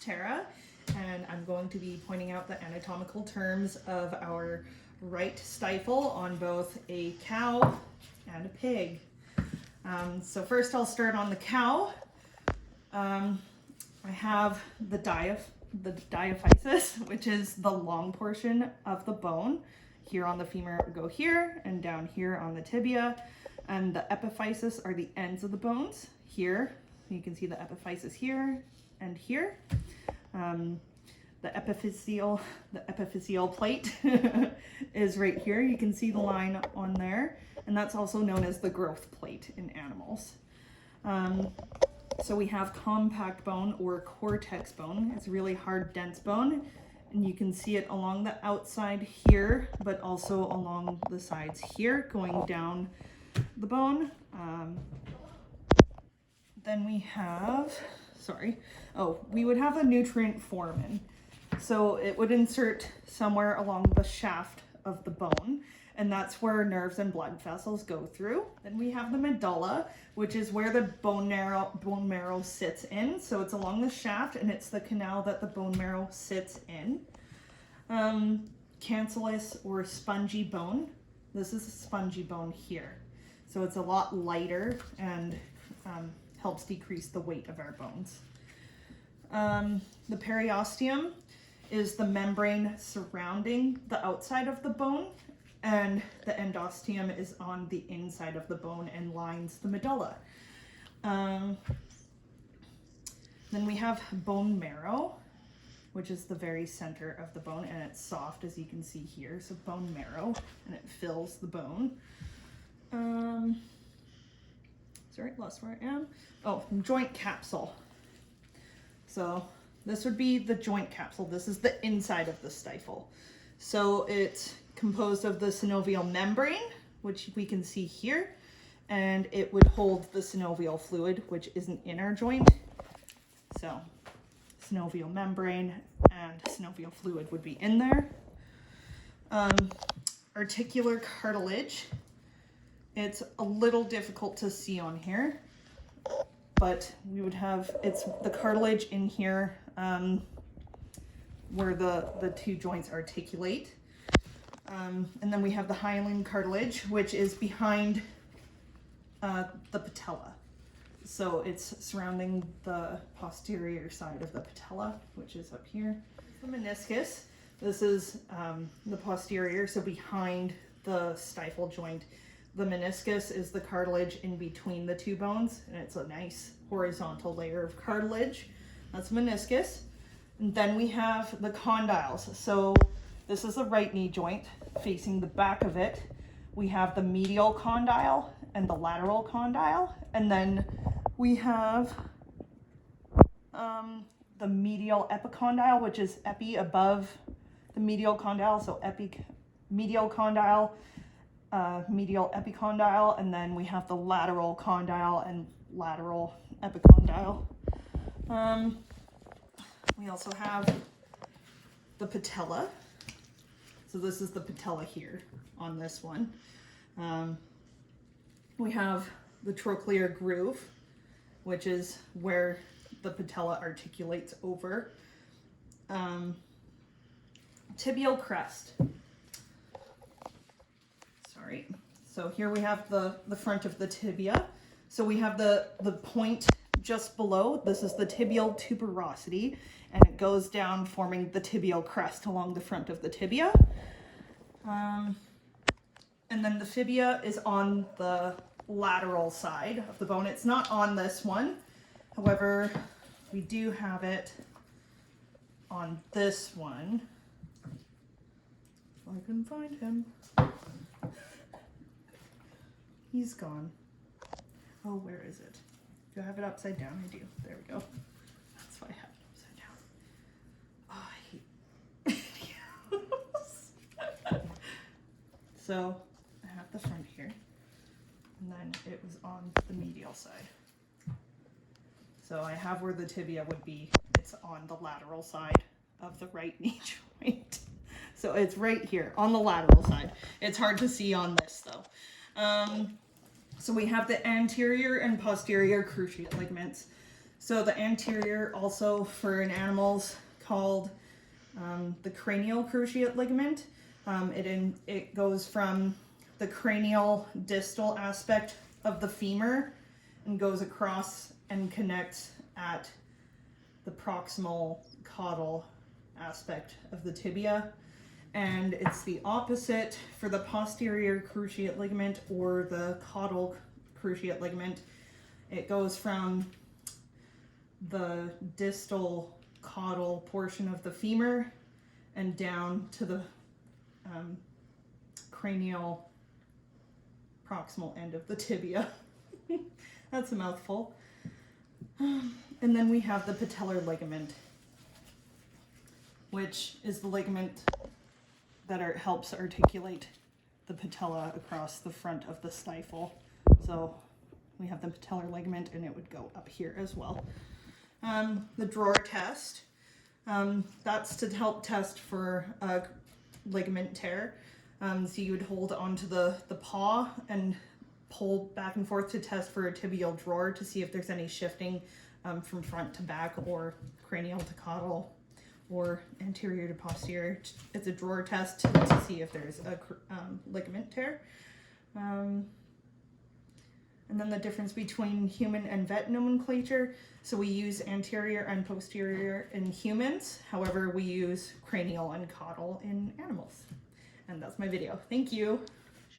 Tara, and I'm going to be pointing out the anatomical terms of our right stifle on both a cow and a pig. So first I'll start on the cow. I have the diaphysis, which is the long portion of the bone. Here on the femur it would go here, and down here on the tibia. And the epiphysis are the ends of the bones. Here, you can see the epiphysis here and here. The epiphyseal plate is right here. You can see the line on there, and that's also known as the growth plate in animals. So we have compact bone or cortex bone. It's a really hard, dense bone, and you can see it along the outside here, but also along the sides here, going down the bone. Then we have, we would have a nutrient foramen. So it would insert somewhere along the shaft of the bone, and that's where nerves and blood vessels go through. Then we have the medulla, which is where the bone marrow sits in. So it's along the shaft, and it's the canal that the bone marrow sits in. Cancellous or spongy bone. This is a spongy bone here. So it's a lot lighter and helps decrease the weight of our bones. The periosteum is the membrane surrounding the outside of the bone, and the endosteum is on the inside of the bone and lines the medulla. Then we have bone marrow, which is the very center of the bone, and it's soft, as you can see here. So bone marrow, and it fills the bone. Sorry, lost where I am. Oh, joint capsule. So this would be the joint capsule. This is the inside of the stifle. So it's composed of the synovial membrane, which we can see here, and it would hold the synovial fluid, which isn't in our joint. So synovial membrane and synovial fluid would be in there. Articular cartilage. It's a little difficult to see on here, but we would have, it's the cartilage in here where the two joints articulate. And then we have the hyaline cartilage, which is behind the patella. So it's surrounding the posterior side of the patella, which is up here. The meniscus, this is the posterior, so behind the stifle joint. The meniscus is the cartilage in between the two bones, and it's a nice horizontal layer of cartilage. That's meniscus. And then we have the condyles. So this is the right knee joint facing the back of it. We have the medial condyle and the lateral condyle, and then we have the medial epicondyle, which is epi above the medial condyle, so medial condyle, medial epicondyle, and then we have the lateral condyle and lateral epicondyle. We also have the patella. So this is the patella here on this one. We have the trochlear groove, which is where the patella articulates over. Tibial crest. Sorry. So here we have the front of the tibia. So we have the point just below. This is the tibial tuberosity, and it goes down forming the tibial crest along the front of the tibia. And then the fibia is on the lateral side of the bone. It's not on this one. However, we do have it on this one. If I can find him. He's gone. Oh, where is it? Do I have it upside down? I do. There we go. That's why I have it upside down. Oh, I hate videos. So I have the front here, and then it was on the medial side. So I have where the tibia would be. It's on the lateral side of the right knee joint. So it's right here on the lateral side. It's hard to see on this though. So we have the anterior and posterior cruciate ligaments. So the anterior, also for in animals, called the cranial cruciate ligament. It goes from the cranial distal aspect of the femur and goes across and connects at the proximal caudal aspect of the tibia. And it's the opposite for the posterior cruciate ligament or the caudal cruciate ligament. It goes from the distal caudal portion of the femur and down to the cranial proximal end of the tibia. That's a mouthful. And then we have the patellar ligament, which is the ligament that helps articulate the patella across the front of the stifle. So we have the patellar ligament, and it would go up here as well. The drawer test, that's to help test for a ligament tear. So you would hold onto the paw and pull back and forth to test for a tibial drawer to see if there's any shifting from front to back or cranial to caudal or anterior to posterior. It's a drawer test to see if there's a ligament tear. And then the difference between human and vet nomenclature. So we use anterior and posterior in humans. However, we use cranial and caudal in animals. And that's my video. Thank you.